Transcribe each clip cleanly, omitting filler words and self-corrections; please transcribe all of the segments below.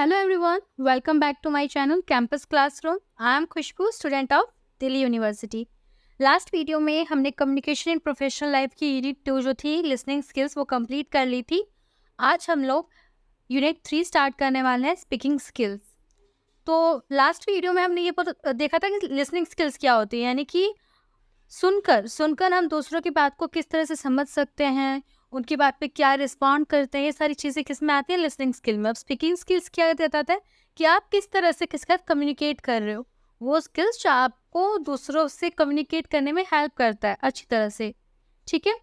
Hello everyone, welcome back to my channel Campus Classroom. I am Khushboo, student of Delhi university. Last video में हमने communication in professional life की unit 2 जो थी listening skills वो complete कर ली थी। आज हम लोग यूनिट 3 स्टार्ट करने वाले हैं, स्पीकिंग स्किल्स। तो लास्ट वीडियो में हमने ये देखा था कि लिसनिंग स्किल्स क्या होती है, यानी कि सुनकर सुनकर हम दूसरों की बात को किस तरह से समझ सकते हैं, उनकी बात पे क्या रिस्पॉन्ड करते हैं, ये सारी चीज़ें किस में आती हैं, लिसनिंग स्किल में। अब स्पीकिंग स्किल्स क्या बताता है कि आप किस तरह से किसके साथ कम्युनिकेट कर रहे हो, वो स्किल्स जो आपको दूसरों से कम्युनिकेट करने में हेल्प करता है अच्छी तरह से। ठीक है,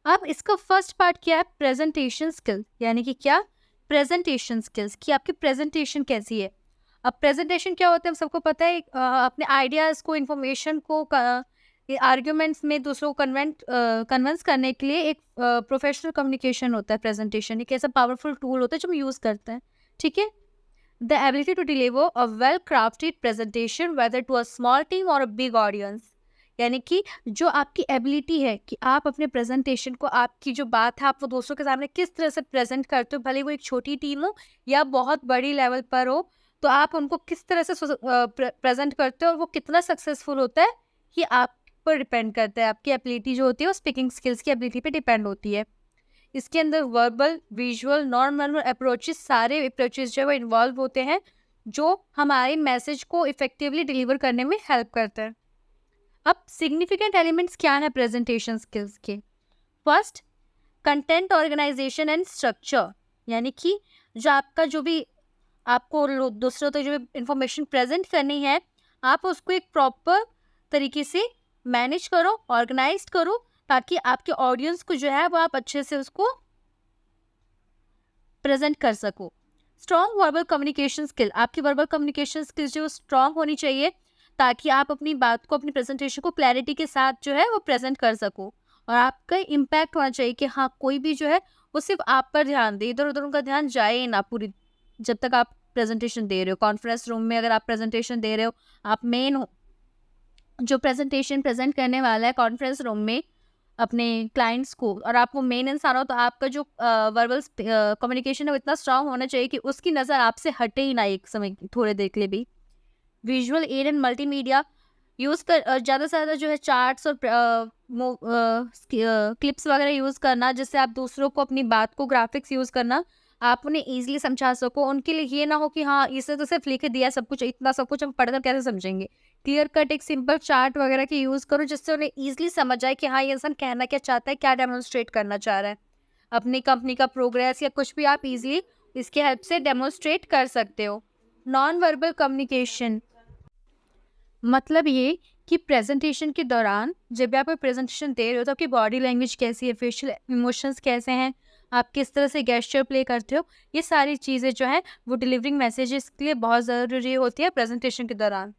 अब इसका फर्स्ट पार्ट क्या है, प्रेजेंटेशन स्किल, यानी कि क्या, प्रेजेंटेशन स्किल्स कि आपकी प्रेजेंटेशन कैसी है। अब प्रेजेंटेशन क्या होता है, हम सबको पता है, अपने आइडियाज़ को, इन्फॉर्मेशन को आर्ग्यूमेंट्स में दूसरों को कन्विंस करने के लिए एक प्रोफेशनल कम्युनिकेशन होता है। प्रेजेंटेशन एक ऐसा पावरफुल टूल होता है जो हम यूज़ करते हैं। ठीक है, the ability to deliver a well crafted presentation whether to a small team और अ बिग ऑडियंस, यानी कि जो आपकी एबिलिटी है कि आप अपने प्रेजेंटेशन को, आपकी जो बात है, आप वो दूसरों के सामने किस तरह से प्रेजेंट करते हो, भले वो एक छोटी टीम हो या बहुत बड़ी लेवल पर हो, तो आप उनको किस तरह से प्रेजेंट करते हो और वो कितना सक्सेसफुल होता है, ये आप पर डिपेंड करता है। आपकी एबिलिटी जो होती है वो स्पीकिंग स्किल्स की एबिलिटी पे डिपेंड होती है। इसके अंदर verbal, visual, non verbal approaches, सारे अप्रोचेस जो है वो इन्वॉल्व होते हैं जो हमारे मैसेज को इफेक्टिवली डिलीवर करने में हेल्प करता है। अब सिग्निफिकेंट एलिमेंट्स क्या है प्रेजेंटेशन स्किल्स के। First, content organisation and structure, यानी कि जो आपका जो भी आपको दूसरों तक जो भी इंफॉर्मेशन प्रेजेंट करनी है, आप उसको एक प्रॉपर तरीके से मैनेज करो, ऑर्गेनाइज करो, ताकि आपके ऑडियंस को जो है वो आप अच्छे से उसको प्रेजेंट कर सको। स्ट्रॉन्ग वर्बल कम्युनिकेशन स्किल, आपकी वर्बल कम्युनिकेशन स्किल्स जो स्ट्रॉन्ग होनी चाहिए ताकि आप अपनी बात को, अपनी प्रेजेंटेशन को क्लैरिटी के साथ जो है वो प्रेजेंट कर सको। और आपका इम्पैक्ट होना चाहिए कि हाँ, कोई भी जो है वो सिर्फ आप पर ध्यान दे, इधर उधर उनका ध्यान जाए ना पूरी, जब तक आप प्रेजेंटेशन दे रहे हो। कॉन्फ्रेंस रूम में अगर आप प्रेजेंटेशन दे रहे हो, आप मेन हो जो प्रेजेंटेशन प्रेजेंट करने वाला है कॉन्फ्रेंस रूम में अपने क्लाइंट्स को, और आप वो मेन इंसान हो, तो आपका जो वर्बल कम्युनिकेशन है वो इतना स्ट्रांग होना चाहिए कि उसकी नज़र आपसे हटे ही ना एक समय, थोड़े देर के लिए भी। Visual add and multimedia use कर, ज़्यादा से ज़्यादा जो है चार्ट्स और क्लिप्स वगैरह यूज़ करना, जिससे आप दूसरों को अपनी बात को, ग्राफिक्स यूज़ करना, आप उन्हें ईजिली समझा सको। उनके लिए ये ना हो कि हाँ, इसे तो सिर्फ लिख दिया सब कुछ, इतना सब कुछ हम पढ़कर कैसे समझेंगे। क्लियर कट एक सिंपल चार्ट वगैरह की यूज़ करो, जिससे उन्हें ईजिली समझ आए कि हाँ, ये इंसान कहना क्या चाहता है, क्या डेमोन्स्ट्रेट करना चाह रहा है। अपनी कंपनी का प्रोग्रेस या कुछ भी आप ईजिली इसके हेल्प से डेमोन्स्ट्रेट कर सकते हो। नॉन वर्बल कम्युनिकेशन मतलब ये कि प्रेजेंटेशन के दौरान जब भी आप कोई प्रेजेंटेशन दे रहे हो तो आपकी बॉडी लैंग्वेज कैसी है, फेशियल इमोशंस कैसे हैं, आप किस तरह से गेस्चर प्ले करते हो, ये सारी चीज़ें जो हैं वो डिलीवरिंग मैसेजेस के लिए बहुत ज़रूरी होती है प्रेजेंटेशन के दौरान।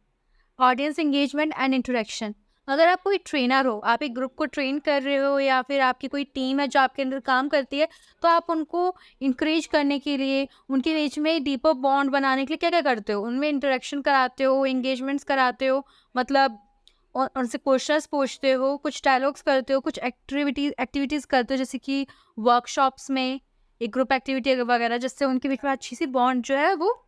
ऑडियंस एंगेजमेंट एंड इंटरेक्शन, अगर आप कोई ट्रेनर हो, आप एक ग्रुप को ट्रेन कर रहे हो, या फिर आपकी कोई टीम है जो आपके अंदर काम करती है, तो आप उनको इंकरेज करने के लिए, उनके बीच में डीपर बॉन्ड बनाने के लिए क्या क्या करते हो, उनमें इंटरेक्शन कराते हो, एंगेजमेंट्स कराते हो, मतलब उनसे क्वेश्चंस पूछते हो, कुछ डायलॉग्स करते हो, कुछ एक्टिविटीज़ करते हो, जैसे कि वर्कशॉप्स में एक ग्रुप एक्टिविटी वगैरह, जिससे उनके बीच में अच्छी सी बॉन्ड जो है वो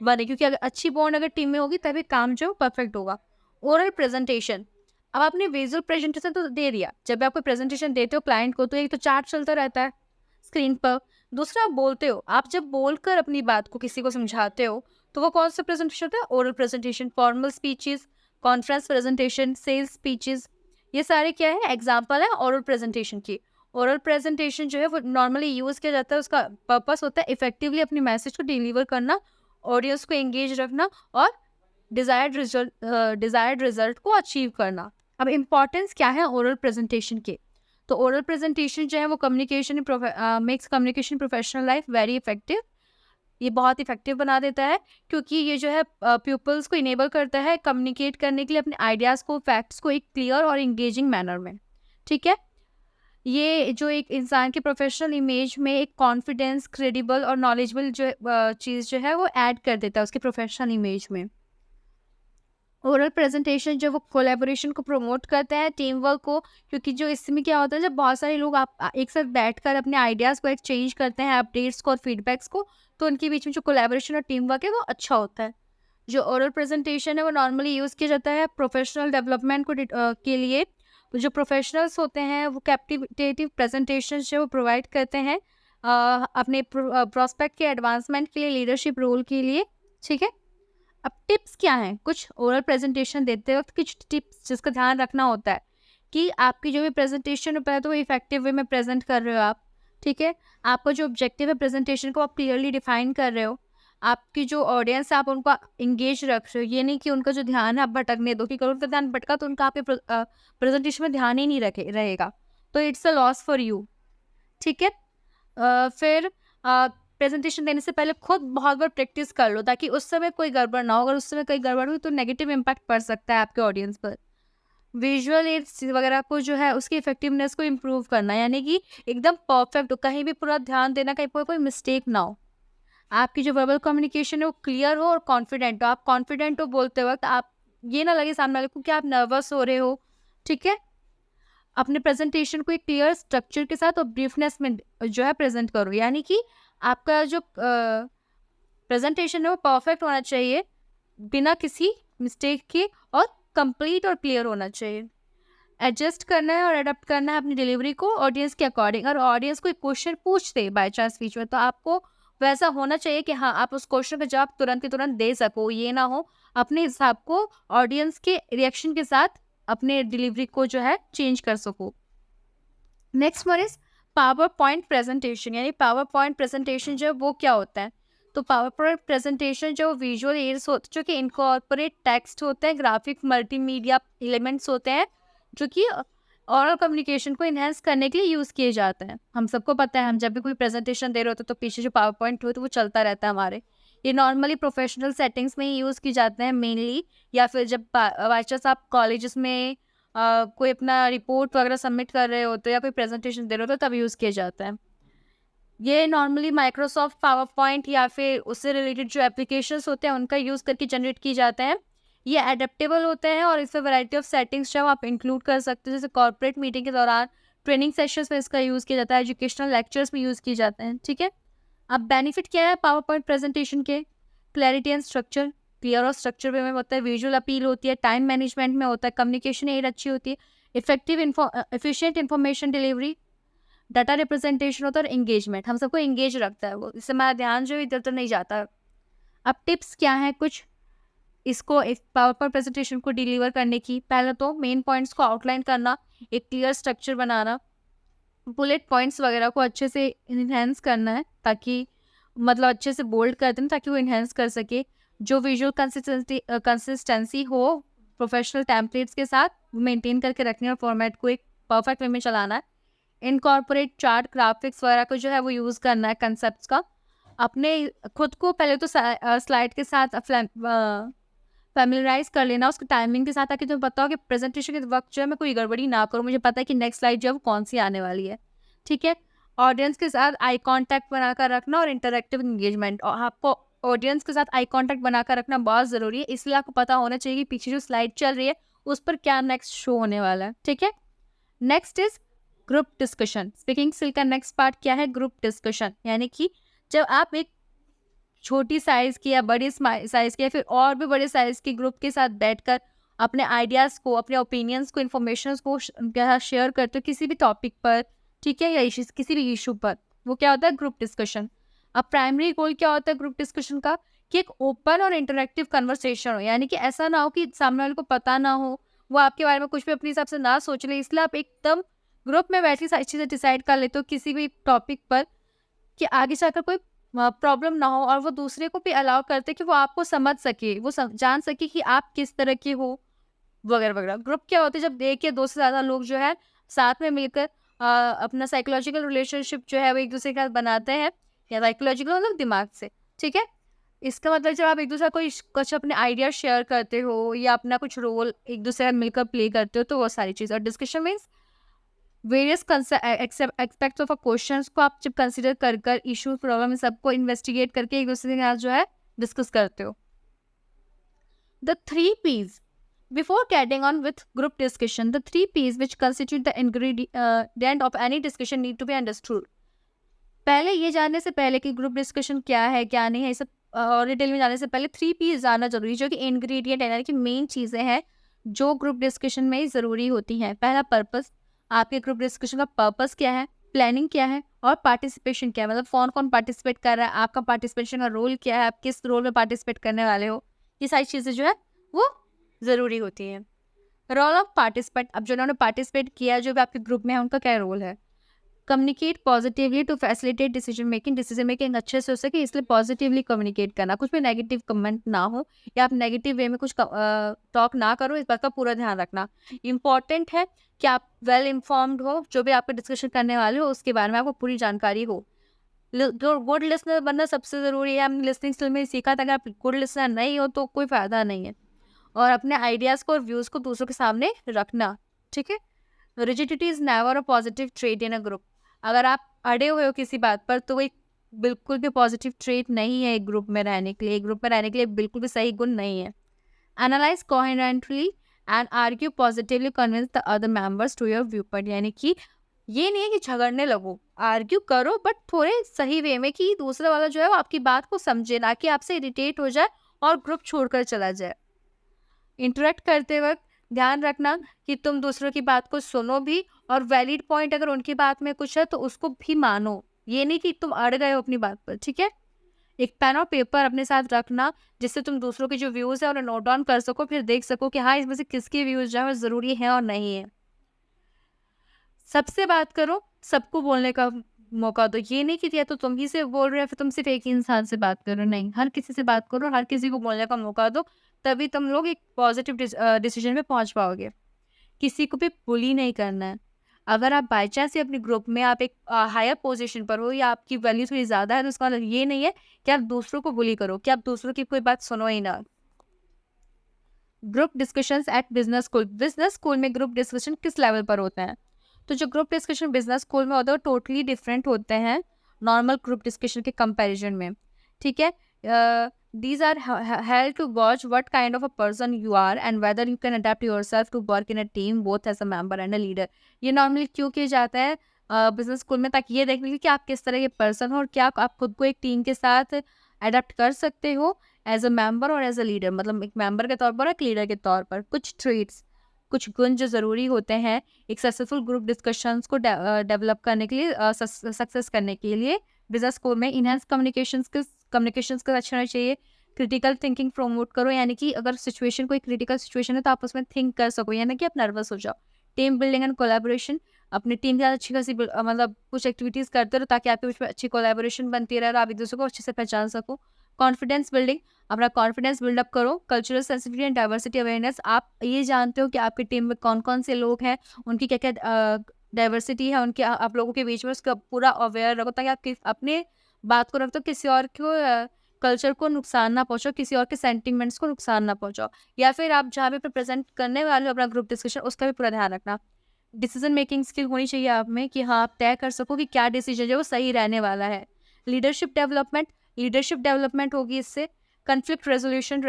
बने, क्योंकि अगर अच्छी बॉन्ड अगर टीम में होगी तभी काम जो परफेक्ट होगा। ओरल प्रेजेंटेशन, अब आपने विजुअल प्रेजेंटेशन तो दे दिया, जब आप कोई प्रेजेंटेशन देते हो क्लाइंट को तो एक तो चार्ट चलता रहता है स्क्रीन पर, दूसरा आप बोलते हो, आप जब बोलकर अपनी बात को किसी को समझाते हो तो वो कौन सा प्रेजेंटेशन होता है, oral presentation. Formal speeches, conference presentation, sales speeches, ये सारे क्या है, एग्जाम्पल है ओरल प्रेजेंटेशन की। ओरल प्रेजेंटेशन जो है वो नॉर्मली यूज़ किया जाता है, उसका पर्पस होता है इफेक्टिवली अपनी मैसेज को डिलीवर करना, ऑडियंस को एंगेज रखना और डिजायर्ड रिजल्ट को अचीव करना। अब इम्पॉर्टेंस क्या है ओरल प्रेजेंटेशन के, तो ओरल प्रेजेंटेशन जो है वो communication makes communication professional life very effective, ये बहुत इफेक्टिव बना देता है, क्योंकि ये जो है पीपल्स को इनेबल करता है कम्युनिकेट करने के लिए अपने आइडियाज़ को, फैक्ट्स को एक क्लियर और इंगेजिंग मैनर में। ठीक है, ये जो एक इंसान के प्रोफेशनल इमेज में एक कॉन्फिडेंस, क्रेडिबल और नॉलेजेबल जो चीज़ जो है वो ऐड कर देता है उसके प्रोफेशनल इमेज में। ओरल प्रेजेंटेशन जो वो कोलैबोरेशन को प्रमोट करते हैं, टीम वर्क को, क्योंकि जो इसमें क्या होता है जब बहुत सारे लोग एक साथ बैठकर अपने आइडियाज़ को एक्सचेंज करते हैं, अपडेट्स को और फीडबैक्स को, तो उनके बीच में जो कोलैबोरेशन और टीम वर्क है वो अच्छा होता है। जो ओरल प्रेजेंटेशन है वो नॉर्मली यूज़ किया जाता है प्रोफेशनल डेवलपमेंट के लिए। जो प्रोफेशनल्स होते हैं वो कैप्टिवेटिव प्रेजेंटेशन जो वो प्रोवाइड करते हैं अपने प्रोस्पेक्ट के एडवांसमेंट के लिए, लीडरशिप रोल के लिए। ठीक है, अब टिप्स क्या हैं? कुछ ओरल प्रेजेंटेशन देते वक्त कुछ टिप्स जिसका ध्यान रखना होता है कि आपकी जो भी प्रेजेंटेशन है पहले तो वो इफेक्टिव वे में प्रेजेंट कर रहे हो आप। ठीक है, आपका जो ऑब्जेक्टिव है प्रेजेंटेशन को आप क्लियरली डिफाइन कर रहे हो। आपकी जो ऑडियंस है आप उनको एंगेज रख रहे हो, ये नहीं कि उनका जो ध्यान है आप भटकने दो, कि अगर उनका ध्यान भटका तो उनका आपके प्रेजेंटेशन में ध्यान ही नहीं रहेगा, तो it's a loss for you. ठीक है, फिर प्रेजेंटेशन देने से पहले खुद बहुत बार प्रैक्टिस कर लो ताकि उस समय कोई गड़बड़ ना हो। अगर उस समय कोई गड़बड़ हुई तो नेगेटिव इम्पैक्ट पड़ सकता है आपके ऑडियंस पर। विजुअल एड्स वगैरह को जो है उसकी इफेक्टिवनेस को इम्प्रूव करना, यानी कि एकदम परफेक्ट हो, कहीं भी पूरा ध्यान देना, कहीं पर कोई मिस्टेक ना हो। आपकी जो वर्बल कम्युनिकेशन है वो क्लियर हो और कॉन्फिडेंट हो। आप कॉन्फिडेंट हो बोलते वक्त, आप ये ना लगे सामने वाले को कि आप नर्वस हो रहे हो। ठीक है, अपने प्रेजेंटेशन को एक क्लियर स्ट्रक्चर के साथ और ब्रीफनेस में जो है प्रेजेंट करो, यानी कि आपका जो प्रेजेंटेशन है वो परफेक्ट होना चाहिए, बिना किसी मिस्टेक के, और कंप्लीट और क्लियर होना चाहिए। एडजस्ट करना है और अडेप्ट करना है अपनी डिलीवरी को ऑडियंस के अकॉर्डिंग। और ऑडियंस कोई क्वेश्चन पूछते बाय चांस बीच में, तो आपको वैसा होना चाहिए कि हाँ आप उस क्वेश्चन का जवाब तुरंत के तुरंत दे सको। ये ना हो अपने हिसाब को ऑडियंस के रिएक्शन के साथ अपने डिलीवरी को जो है चेंज कर सको। Next one is power point presentation, यानी पावर पॉइंट प्रेजेंटेशन जो है वो क्या होता है? तो पावर पॉइंट प्रेजेंटेशन जो विजुअल एड्स होते हैं, जो कि इनकॉर्पोरेट टेक्स्ट होते हैं, ग्राफिक मल्टीमीडिया एलिमेंट्स होते हैं, जो कि ओरल कम्युनिकेशन को इन्हेंस करने के लिए यूज़ किए जाते हैं। हम सबको पता है हम जब भी कोई प्रेजेंटेशन दे रहे होते हैं तो पीछे जो पावर पॉइंट होता है वो चलता रहता है हमारे। ये नॉर्मली प्रोफेशनल सेटिंग्स में ही यूज़ की जाते हैं मेनली, या फिर जब बाई चांस आप कॉलेजेस में कोई अपना रिपोर्ट वगैरह सबमिट कर रहे होते हो या कोई प्रेजेंटेशन दे रहे होते हो तब यूज़ किया जाता है। ये नॉर्मली माइक्रोसॉफ्ट पावर पॉइंट या फिर उससे रिलेटेड जो एप्लीकेशंस होते हैं उनका यूज़ करके जनरेट किए जाते हैं। ये एडेप्टेबल होते हैं और इसमें वैरायटी ऑफ सेटिंग्स जो आप इंक्लूड कर सकते हो, जैसे कॉर्पोरेट मीटिंग के दौरान, ट्रेनिंग सेशंस में इसका यूज़ किया जाता है, एजुकेशनल लेक्चर्स में यूज़ किए जाते हैं। ठीक है, अब बेनिफिट क्या है पावर पॉइंट प्रेजेंटेशन के? क्लैरिटी एंड स्ट्रक्चर, क्लियर और स्ट्रक्चर वे में होता है, विजुअल अपील होती है, टाइम मैनेजमेंट में होता है, कम्युनिकेशन एड अच्छी होती है, effective efficient information delivery, data representation होता है, और एंगेजमेंट, हम सबको एंगेज रखता है वो, इससे हमारा ध्यान जो इधर उधर नहीं जाता। अब टिप्स क्या है कुछ इसको एक पावर पॉइंट प्रेजेंटेशन को डिलीवर करने की? पहले तो मेन पॉइंट्स को आउटलाइन करना, एक क्लियर स्ट्रक्चर बनाना, बुलेट पॉइंट्स वगैरह को अच्छे से इन्हेंस करना है, ताकि मतलब अच्छे से बोल्ड कर देना ताकि वो इन्हेंस कर सके। जो विजुअल कंसिस्टेंसी हो प्रोफेशनल टेम्पलेट्स के साथ मेंटेन करके रखनी है, और फॉर्मेट को एक परफेक्ट वे में चलाना है। इनकॉर्पोरेट चार्ट, ग्राफिक्स वगैरह को जो है वो यूज़ करना है कंसेप्ट्स का। अपने खुद को पहले तो स्लाइड के साथ फैमिलराइज कर लेना उसके टाइमिंग के साथ, ताकि तुम्हें पता हो कि प्रेजेंटेशन के वक्त जो है मैं कोई गड़बड़ी ना करूँ, मुझे पता है कि नेक्स्ट स्लाइड जो है वो कौन सी आने वाली है। ठीक है, ऑडियंस के साथ आई कांटेक्ट बनाकर रखना और इंटरेक्टिव एंगेजमेंट, और आपको ऑडियंस के साथ आई कांटेक्ट बनाकर रखना बहुत ज़रूरी है, इसलिए आपको पता होना चाहिए कि पीछे जो स्लाइड चल रही है उस पर क्या नेक्स्ट शो होने वाला है। ठीक है, next is group discussion. Speaking skill का नेक्स्ट पार्ट क्या है? ग्रुप डिस्कशन, यानी कि जब आप एक छोटी साइज़ की या बड़ी साइज़ की या फिर और भी बड़े साइज़ के ग्रुप के साथ बैठकर अपने आइडियाज़ को, अपने ओपिनियंस को, इन्फॉर्मेशंस को उनके साथ शेयर करते हो किसी भी टॉपिक पर, ठीक है, या किसी भी इशू पर, वो क्या होता है? Group discussion. अब प्राइमरी गोल क्या होता है ग्रुप डिस्कशन का? कि एक ओपन और इंटरेक्टिव कन्वर्सेशन हो, यानी कि ऐसा ना हो कि सामने वाले को पता ना हो, वो आपके बारे में कुछ भी अपने हिसाब से ना सोच ले, इसलिए आप एकदम ग्रुप में बैठ के सारी चीज़ें डिसाइड कर लेते हो किसी भी टॉपिक पर, कि आगे जाकर कोई प्रॉब्लम ना हो, और वो दूसरे को भी अलाउ करते कि वो आपको समझ सके, वो जान सके कि आप किस तरह के हो, वगैरह वगैरह। ग्रुप क्या होते हैं? जब एक या दो से ज़्यादा लोग जो है साथ में मिलकर अपना साइकोलॉजिकल रिलेशनशिप जो है वो एक दूसरे के साथ बनाते हैं, या साइकोलॉजिकल मतलब दिमाग से। ठीक है, इसका मतलब जब आप एक दूसरे को कुछ अपने आइडिया शेयर करते हो या अपना कुछ रोल एक दूसरे के साथ मिलकर प्ले करते हो, तो वो सारी चीज़। और discussion means various aspects of a questions को आप जब कंसिडर कर इशू, प्रॉब्लम, सबको इन्वेस्टिगेट करके एक दूसरे के साथ जो है डिस्कस करते हो। The 3 P's Before getting on with group discussion, the 3 P's which constitute the ingredient of any discussion need to be understood. पहले ये जानने से पहले कि ग्रुप डिस्कशन क्या है क्या नहीं है, ये सब डिटेल में जाने से पहले 3 P's जानना जरूरी है, जो कि इंग्रेडिएंट है, यानी कि मेन चीज़ें हैं जो ग्रुप डिस्कशन में ज़रूरी होती हैं. पहला पर्पस, आपके ग्रुप डिस्कशन का पर्पस क्या है, प्लानिंग क्या है, और पार्टिसिपेशन क्या है, मतलब कौन कौन पार्टिसिपेट कर रहा है, आपका पार्टिसिपेशन का रोल क्या है, आप किस रोल में पार्टिसिपेट करने वाले हो. ये सारी चीज़ें जो है वो ज़रूरी होती हैं. रोल ऑफ पार्टिसिपेंट, अब जो उन्होंने पार्टिसिपेट किया जो भी आपके ग्रुप में है उनका क्या रोल है. Communicate positively to facilitate decision making अच्छे से हो सके, इसलिए पॉजिटिवली कम्युनिकेट करना, कुछ भी नेगेटिव कमेंट ना हो या आप नेगेटिव वे में कुछ टॉक ना करो, इस बात का पूरा ध्यान रखना. इंपॉर्टेंट है कि आप वेल इन्फॉर्म्ड हो, जो भी आप डिस्कशन करने वाले हो उसके बारे में आपको पूरी जानकारी हो. जो गुड लिसनर बनना सबसे ज़रूरी है. हमने लिसनिंग स्किल में सीखा था, अगर आप गुड लिसनर नहीं हो तो कोई फ़ायदा नहीं है. और अपने आइडियाज़ को और व्यूज़ को दूसरों के सामने रखना. ठीक है. Rigidity is never a positive trait in a group. अगर आप अड़े हुए हो किसी बात पर तो वो एक बिल्कुल भी पॉजिटिव ट्रेट नहीं है एक ग्रुप में रहने के लिए. एक ग्रुप में रहने के लिए बिल्कुल भी सही गुण नहीं है. Analyse coherently and argue positively convince the other members to your viewpoint. यानी कि ये नहीं है कि झगड़ने लगो, आर्ग्यू करो बट थोड़े सही वे में, कि दूसरा वाला जो है वो आपकी बात को समझे, ना कि आपसे इरिटेट हो जाए और ग्रुप छोड़कर चला जाए. इंटरेक्ट करते वक्त ध्यान रखना कि तुम दूसरों की बात को सुनो भी, और वैलिड पॉइंट अगर उनकी बात में कुछ है तो उसको भी मानो. ये नहीं कि तुम अड़ गए हो अपनी बात पर. ठीक है. एक पेन और पेपर अपने साथ रखना, जिससे तुम दूसरों के जो व्यूज़ है उन्हें नोट डाउन कर सको, फिर देख सको कि हाँ इसमें से किसके व्यूज़ जो है वो ज़रूरी है और नहीं है. सबसे बात करो, सबको बोलने का मौका दो. ये नहीं कि या तो तुम ही से बोल रहे हो फिर तुम सिर्फ एक ही इंसान से बात करो. नहीं, हर किसी से बात करो, हर किसी को बोलने का मौका दो, तभी तुम लोग एक पॉजिटिव डिसीजन में पहुंच पाओगे. किसी को भी बुली नहीं करना है. अगर आप बाई चांस ही अपने ग्रुप में आप एक हायर पोजीशन पर हो या आपकी वैल्यू थोड़ी ज़्यादा है, तो उसका मतलब ये नहीं है कि आप दूसरों को बुली करो, कि आप दूसरों की कोई बात सुनो ही ना. Group discussions at business school. Business school में ग्रुप डिस्कशन किस लेवल पर होते हैं? तो जो ग्रुप डिस्कशन बिजनेस स्कूल में होते हैं वो टोटली डिफरेंट होते हैं नॉर्मल ग्रुप डिस्कशन के कंपैरिजन में. ठीक है. These are held to gauge what kind of a person you are and whether you can adapt yourself to work in a team both as a member and a leader. ये normally क्यों किया जाता है business school में? ताकि ये देखने के लिए कि आप किस तरह के पर्सन हो और क्या आप खुद को एक टीम के साथ अडेप्ट कर सकते हो एज अ मेंबर और एज अ लीडर. मतलब एक मेंबर के तौर पर और एक लीडर के तौर पर. कुछ ट्रेट्स, कुछ गुण जो ज़रूरी होते हैं एक सक्सेसफुल ग्रुप डिस्कशंस को डेवलप करने के लिए, सक्सेस करने के लिए. बिजनेस स्कूल में इनहेंस कम्युनिकेशन स्किल्स अच्छा होना चाहिए. क्रिटिकल थिंकिंग प्रमोट करो, यानी कि अगर सिचुएशन कोई क्रिटिकल सिचुएशन है तो आप उसमें थिंक कर सको, यानी कि आप नर्वस हो जाओ. टीम बिल्डिंग एंड कोलैबोरेशन, अपनी टीम के साथ अच्छी खासी मतलब कुछ एक्टिविटीज़ करते रहो ताकि आपके बीच में अच्छी कोलैबोरेशन बनती रहे और आप एक दूसरे को अच्छे से पहचान सको. कॉन्फिडेंस बिल्डिंग, अपना कॉन्फिडेंस बिल्डअप करो. Cultural sensitivity and diversity awareness, आप ये जानते हो कि आपकी टीम में कौन कौन से लोग हैं, उनकी क्या क्या डाइवर्सिटी है, उनके आप लोगों के बीच में, उसका पूरा अवेयर रखो ताकि आप अपने बात को रखते हो किसी और को कल्चर को नुकसान ना पहुंचाओ, किसी और के सेंटिमेंट्स को नुकसान ना पहुंचाओ. या फिर आप जहाँ पे प्रेजेंट करने वाले हो अपना ग्रुप डिस्कशन, उसका भी पूरा ध्यान रखना. डिसीजन मेकिंग स्किल होनी चाहिए आप में कि हाँ आप तय कर सको कि क्या डिसीजन जो है वो सही रहने वाला है. लीडरशिप डेवलपमेंट होगी इससे. कन्फ्लिक्ट रेजोल्यूशन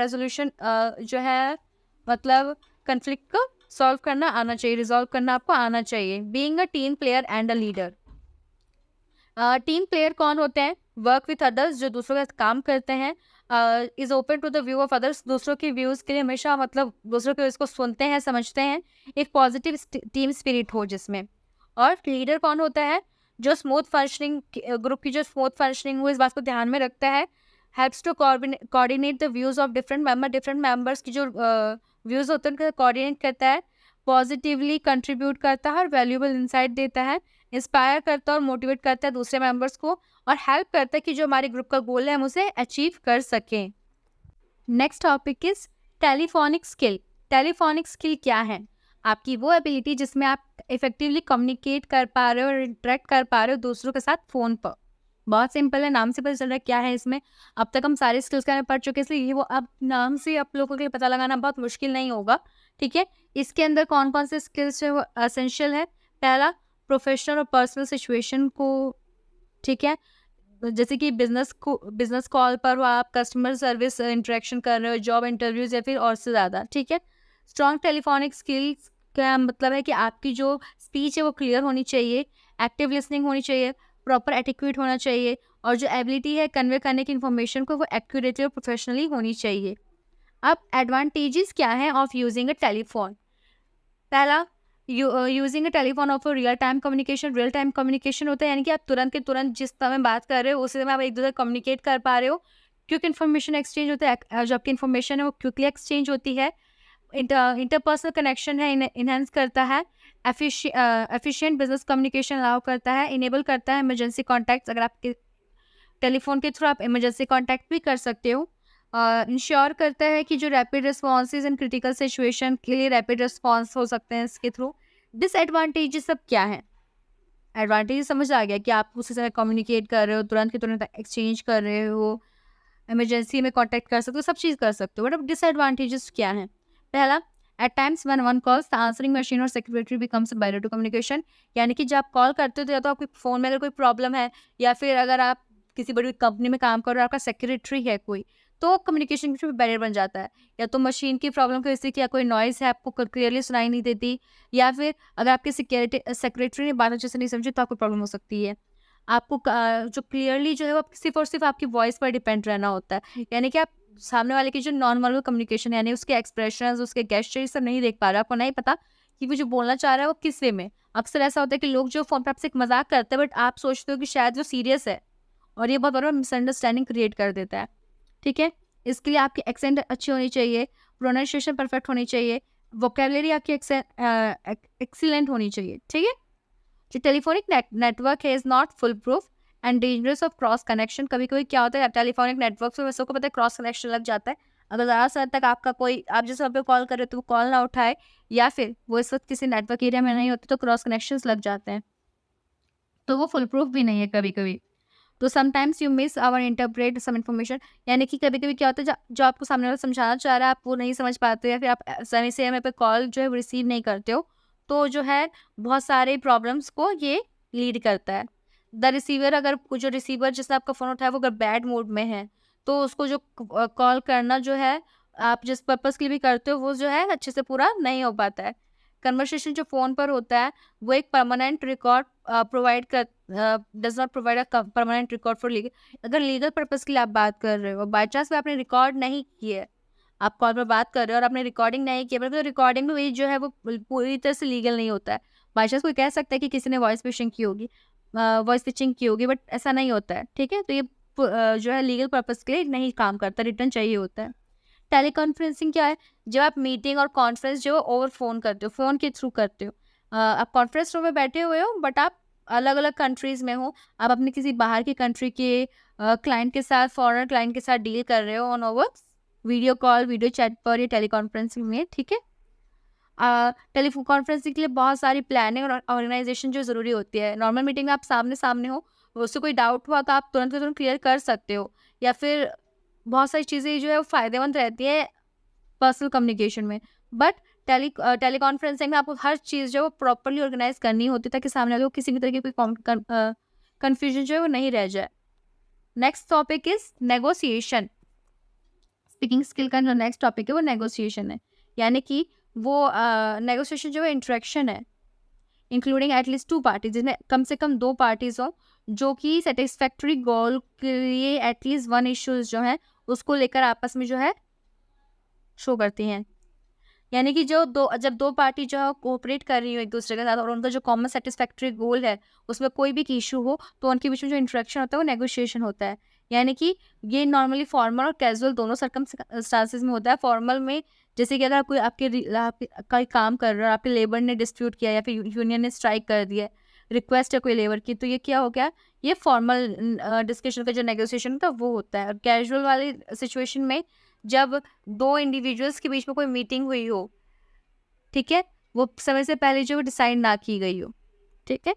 जो है मतलब कन्फ्लिक्ट को सॉल्व करना आना चाहिए, रिजॉल्व करना आपको आना चाहिए. Being a team player and a leader. Team player कौन होते हैं? वर्क विथ अदर्स, जो दूसरों के साथ काम करते हैं. Is open to the view of others, दूसरों के व्यूज़ के लिए हमेशा मतलब दूसरों के व्यूज़ को सुनते हैं, समझते हैं. एक पॉजिटिव टीम स्पिरिट हो जिसमें. और लीडर कौन होता है? जो स्मूथ फंक्शनिंग ग्रुप की जो स्मूथ फंक्शनिंग हो इस बात को ध्यान में रखता है. Helps to coordinate the views of different members की जो व्यूज़ होते हैं उनका कोऑर्डिनेट करता है. पॉजिटिवली कंट्रीब्यूट करता है और वैल्यूएबल इंसाइट देता है. इंस्पायर करता है और मोटिवेट करता है दूसरे मेंबर्स को, और हेल्प करता है कि जो हमारे ग्रुप का गोल है हम उसे अचीव कर सकें. Next topic is telephonic skill. Telephonic skill क्या है? आपकी वो एबिलिटी जिसमें आप इफेक्टिवली कम्युनिकेट कर पा रहे हो और इंटरेक्ट कर पा रहे हो दूसरों के साथ फ़ोन पर. बहुत सिंपल है, नाम से पता चल रहा है क्या है इसमें. अब तक हम सारे स्किल्स के बारे में पढ़ चुके हैं, इसलिए ये वो अब नाम से आप लोगों के लिए पता लगाना बहुत मुश्किल नहीं होगा. ठीक है. इसके अंदर कौन कौन से स्किल्स जो असेंशियल है? पहला, प्रोफेशनल और पर्सनल सिचुएशन को. ठीक है. जैसे कि बिजनेस कॉल पर हो, आप कस्टमर सर्विस इंटरेक्शन कर रहे हो, जॉब इंटरव्यूज या फिर और से ज़्यादा. ठीक है. स्ट्रॉन्ग टेलीफोनिक स्किल्स का मतलब है कि आपकी जो स्पीच है वो क्लियर होनी चाहिए, एक्टिव लिसनिंग होनी चाहिए, प्रॉपर एटिक्यूट होना चाहिए और जो एबिलिटी है कन्वे करने की इन्फॉर्मेशन को वो एक्यूरेटली और प्रोफेशनली होनी चाहिए। अब एडवांटेजेस क्या हैं ऑफ यूजिंग अ टेलीफोन? पहला, using a telephone of real time communication. Real time communication होता है यानी कि आप तुरंत के तुरंत जिस समय बात कर रहे हो उसी समय आप एक दूसरे कम्युनिकेट कर पा रहे हो। क्विक इन्फॉर्मेशन एक्सचेंज होता है, जो आपकी इन्फॉर्मेशन है वो क्विकली एक्सचेंज होती है। इंटरपर्सनल कनेक्शन है, इनहेंस करता है। एफिशिएंट बिजनेस कम्युनिकेशन अलाउ करता है, इनेबल करता है इमरजेंसी कॉन्टैक्ट्स। अगर आपके टेलीफोन के थ्रू आप इमरजेंसी कॉन्टैक्ट भी कर सकते हो। इंश्योर करता है कि जो rapid responses in critical situation के लिए रैपिड रिस्पॉन्स हो सकते हैं इसके थ्रू। डिसएडवांटेजेस सब क्या है? एडवांटेज समझ आ गया कि आप उसी समय कम्युनिकेट कर रहे हो, तुरंत के तुरंत एक्सचेंज कर रहे हो, इमरजेंसी में कॉन्टैक्ट कर सकते हो, सब चीज़ कर सकते हो। बट अब डिसएडवांटेजेस क्या हैं? पहला, at times when one calls the answering machine और secretary becomes a barrier to communication. यानी कि जब आप कॉल करते हो तो या तो आपके फ़ोन में अगर कोई प्रॉब्लम है या फिर अगर आप किसी बड़ी कंपनी में काम कर रहे हो, आपका सेक्रेटरी है कोई, तो कम्युनिकेशन के बैरियर बन जाता है। या तो मशीन की प्रॉब्लम की वजह से कि या कोई नॉइज़ है आपको क्लियरली सुनाई नहीं देती, या फिर अगर आपके सेक्रेटरी ने बात अच्छे से नहीं समझी तो आपको प्रॉब्लम हो सकती है। आपको जो क्लियरली जो है वो सिर्फ़ और सिर्फ़ आपकी वॉइस पर डिपेंड रहना होता है। यानी कि आप सामने वाले की जो नॉन वर्बल कम्युनिकेशन यानी उसके एक्सप्रेशंस, उसके गेस्चर, ये सब नहीं देख पा रहे हो। आपको नहीं पता कि वो जो बोलना चाह रहा है वो किस वे में। अक्सर ऐसा होता है कि लोग जो फ़ोन पे आपसे एक मज़ाक करते हैं बट आप सोचते हो कि शायद वो सीरियस है, और ये बहुत बड़ा मिसअंडरस्टैंडिंग क्रिएट कर देता है। ठीक है? इसके लिए आपकी एक्सेंट अच्छी होनी चाहिए, प्रोनाउंसिएशन परफेक्ट होनी चाहिए, वोकैब्युलरी आपकी एक्सीलेंट होनी चाहिए। ठीक है? जो टेलीफोनिक नेटवर्क है is not full proof and dangerous of cross connection. कभी-कभी क्या होता है टेलीफोनिक नेटवर्क में सबको पता है क्रॉस कनेक्शन लग जाता है। अगर ज़्यादा समय तक आपका कोई आप जिस समय पे कॉल कर रहे हो तो वो कॉल ना उठाए, या फिर वो इस वक़्त किसी नेटवर्क एरिया में नहीं होते तो क्रॉस कनेक्शंस लग जाते हैं। तो वो फुल प्रूफ भी नहीं है कभी-कभी। तो समटाइम्स यू मिस और इंटरप्रेट सम इन्फॉर्मेशन। यानी कि कभी-कभी क्या होता है जो आपको सामने वाला समझाना चाह रहा है आप वो नहीं समझ पाते हो, या फिर आप समय से समय पे कॉल जो है वो रिसीव नहीं करते हो, तो जो है बहुत सारे प्रॉब्लम्स को ये लीड करता है। द रिसीवर, अगर जो रिसीवर जिसने आपका फ़ोन उठाया वो अगर बैड मूड में है, तो उसको जो कॉल करना जो है आप जिस पर्पज़ के लिए भी करते हो वो जो है अच्छे से पूरा नहीं हो पाता है। कन्वर्सेशन जो फ़ोन पर होता है वो एक परमानेंट रिकॉर्ड प्रोवाइड कर does not provide a permanent record for legal. अगर लीगल पर्पज़ के लिए आप बात कर रहे हो, बाय चांस में आपने रिकॉर्ड नहीं की है, आप कॉल पर बात कर रहे हो और आपने रिकॉर्डिंग नहीं की है, मतलब रिकॉर्डिंग भी जो है वो पूरी तरह से लीगल नहीं होता है। बाय चांस कोई कह सकता है कि किसी ने वॉइस फिशिंग की होगी, वॉइस पिचिंग की होगी, बट ऐसा नहीं होता है। ठीक है? तो ये जो है लीगल पर्पज़ के लिए नहीं काम करता, रिटर्न चाहिए होता है। टेलीकॉन्फ्रेंसिंग क्या है? जब आप मीटिंग और कॉन्फ्रेंस जो ओवर फ़ोन करते हो, फ़ोन के थ्रू करते हो। आप कॉन्फ्रेंस रूम में बैठे हुए हो बट आप अलग-अलग कंट्रीज़ में हो। आप अपने किसी बाहर की कंट्री के क्लाइंट के साथ, फॉरेनर क्लाइंट के साथ डील कर रहे हो on over video call, video chat पर या टेलीकॉन्फ्रेंसिंग में, ठीक है? टेलीफ़ोन कॉन्फ्रेंसिंग के लिए बहुत सारी प्लानिंग और ऑर्गेनाइज़ेशन जो ज़रूरी होती है। नॉर्मल मीटिंग में आप सामने-सामने हो, उससे कोई डाउट हुआ तो आप तुरंत के तुरंत क्लियर कर सकते हो, या फिर बहुत सारी चीज़ें जो है वो फ़ायदेमंद रहती है पर्सनल कम्युनिकेशन में। बट टेलीकॉन्फ्रेंसिंग में आपको हर चीज़ जो है वो प्रॉपर्ली ऑर्गेनाइज़ करनी होती है ताकि सामने वाले को किसी भी तरह की कोई कन्फ्यूजन जो है वो नहीं रह जाए। Next topic is negotiation. Speaking skill का जो नेक्स्ट टॉपिक है वो नेगोशिएशन है। यानी कि वो नेगोशिएशन जो है इंटरेक्शन है, इंक्लूडिंग एटलीस्ट 2 पार्टीज़, जिसमें कम से कम 2 पार्टीज़ हों, जो कि सैटिस्फैक्टरी गोल के लिए एटलीस्ट 1 इश्यूज़ जो है उसको लेकर आपस में जो है शो करती हैं। यानी कि जब 2 पार्टी जो है कोऑपरेट कर रही हो एक-दूसरे के साथ और उनका जो कॉमन सैटिस्फैक्टरी गोल है, उसमें कोई भी इश्यू हो, तो उनके बीच में जो इंटरेक्शन होता है वो नेगोशिएशन होता है। यानी कि ये नॉर्मली फॉर्मल और कैज़ुअल दोनों सर्कमस्टांसेस में होता है। फॉर्मल में जैसे कि अगर कोई आपके कोई काम कर रहा है, आपके लेबर ने डिस्प्यूट किया या फिर यूनियन ने स्ट्राइक कर दिया है, रिक्वेस्ट है कोई लेबर की, तो ये क्या हो गया? ये फॉर्मल डिस्कशन का जो नेगोशिएशन होता है वो होता है। और कैज़ुअल वाली सिचुएशन में जब 2 इंडिविजुअल्स के बीच में कोई मीटिंग हुई हो, ठीक है? वो समय से पहले जो डिसाइड ना की गई हो, ठीक है?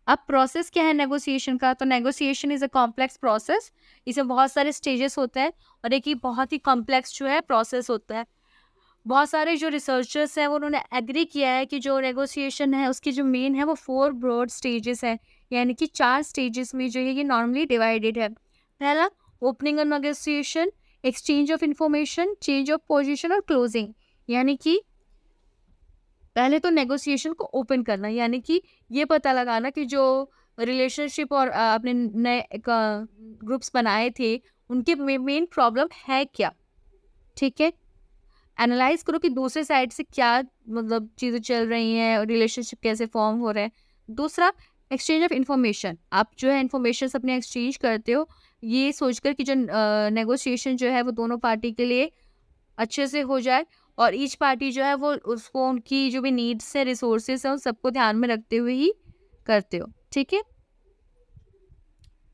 अब प्रोसेस क्या है नेगोशिएशन का? तो negotiation is a complex process. इसमें बहुत सारे स्टेजेस होते हैं और एक ये बहुत ही कॉम्प्लेक्स जो है प्रोसेस होता है। बहुत सारे जो रिसर्चर्स हैं वो उन्होंने एग्री किया है कि जो नेगोशिएशन है उसकी जो मेन है वो 4 ब्रॉड स्टेजेस हैं। यानी कि 4 स्टेजेस में जो है ये नॉर्मली डिवाइडेड है। पहला, opening a negotiation, exchange of information, change of position और क्लोजिंग। यानी कि पहले तो नेगोशिएशन को ओपन करना, यानी कि ये पता लगाना कि जो रिलेशनशिप और आपने नए ग्रुप्स बनाए थे, उनके मेन प्रॉब्लम है क्या, ठीक है? एनालाइज करो कि दूसरे साइड से क्या मतलब चीज़ें चल रही हैं और रिलेशनशिप कैसे फॉर्म हो रहे हैं। दूसरा, एक्सचेंज ऑफ इन्फॉर्मेशन। आप जो है इन्फॉर्मेशन अपने एक्सचेंज करते हो, ये सोचकर कि जो नेगोशिएशन जो है वो दोनों पार्टी के लिए अच्छे से हो जाए और ईच पार्टी जो है वो उसको उनकी जो भी नीड्स है, रिसोर्सेज हैं, उन सबको ध्यान में रखते हुए ही करते हो, ठीक है?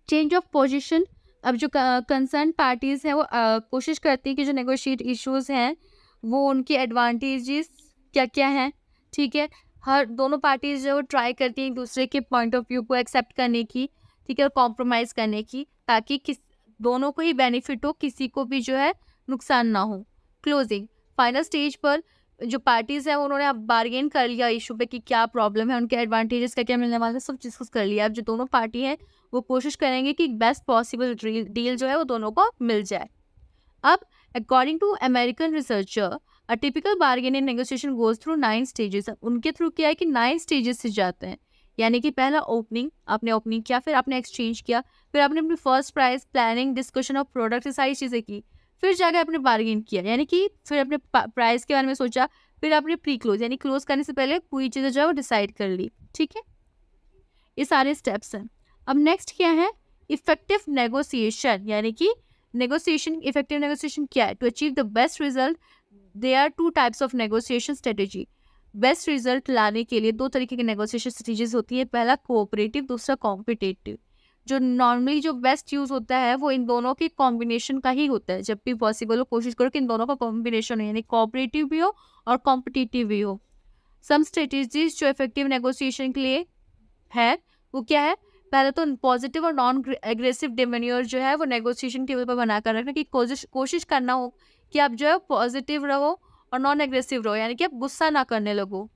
Change of position. अब जो कंसर्न पार्टीज हैं वो कोशिश करती हैं कि जो नेगोशिएट इश्यूज हैं वो उनके एडवांटेजेस क्या क्या हैं, ठीक है? हर दोनों पार्टीज जो ट्राई करती हैं एक दूसरे के पॉइंट ऑफ व्यू को एक्सेप्ट करने की, ठीक है, और कॉम्प्रोमाइज़ करने की, ताकि दोनों को ही बेनिफिट हो, किसी को भी जो है नुकसान ना हो। क्लोजिंग। फाइनल स्टेज पर जो पार्टीज हैं उन्होंने अब बार्गेन कर लिया इशू पे कि क्या प्रॉब्लम है, उनके एडवांटेजेस क्या क्या मिलने वाले हैं, सब डिस्कस कर लिया। अब जो दोनों पार्टी हैं वो कोशिश करेंगे कि बेस्ट पॉसिबल डील जो है वो दोनों को मिल जाए। अब according to American researcher, a typical bargaining negotiation goes through 9 stages. उनके थ्रू क्या है कि 9 स्टेजेस से जाते हैं, यानी कि पहला ओपनिंग, आपने ओपनिंग किया, फिर आपने एक्सचेंज किया, फिर आपने अपनी first price, planning, discussion of product, ये सारी चीज़ें की, फिर जाकर आपने बार्गेन किया, यानी कि फिर अपने प्राइस के बारे में सोचा, फिर आपने प्री क्लोज यानी क्लोज करने से पहले पूरी चीज़ें जो है वो डिसाइड कर ली, ठीक है? ये सारे स्टेप्स हैं। अब नेक्स्ट क्या है? इफेक्टिव नेगोशिएशन, यानी कि नेगोशिएशन, इफेक्टिव नेगोशिएशन क्या है? To achieve the best result there are 2 types of negotiation strategy. Best result लाने के लिए 2 तरीके की नेगोशिएशन स्ट्रेटेजीज होती है, पहला कोऑपरेटिव, दूसरा कॉम्पिटिटिव। जो नॉर्मली जो बेस्ट यूज होता है वो इन दोनों के कॉम्बिनेशन का ही होता है। जब भी पॉसिबल हो कोशिश करो कि इन दोनों का कॉम्बिनेशन हो, यानी कोऑपरेटिव भी हो और कॉम्पिटिटिव भी हो। सम स्ट्रेटेजीज जो इफेक्टिव नेगोशिएशन के लिए है, वो क्या है? पहले तो पॉजिटिव और नॉन एग्रेसिव डिमेन्योर जो है वो नेगोशिएशन टेबल पर बनाकर रखना, कि कोशिश कोशिश करना हो कि आप जो है पॉजिटिव रहो और नॉन एग्रेसिव रहो, यानी कि आप गुस्सा ना करने लगो।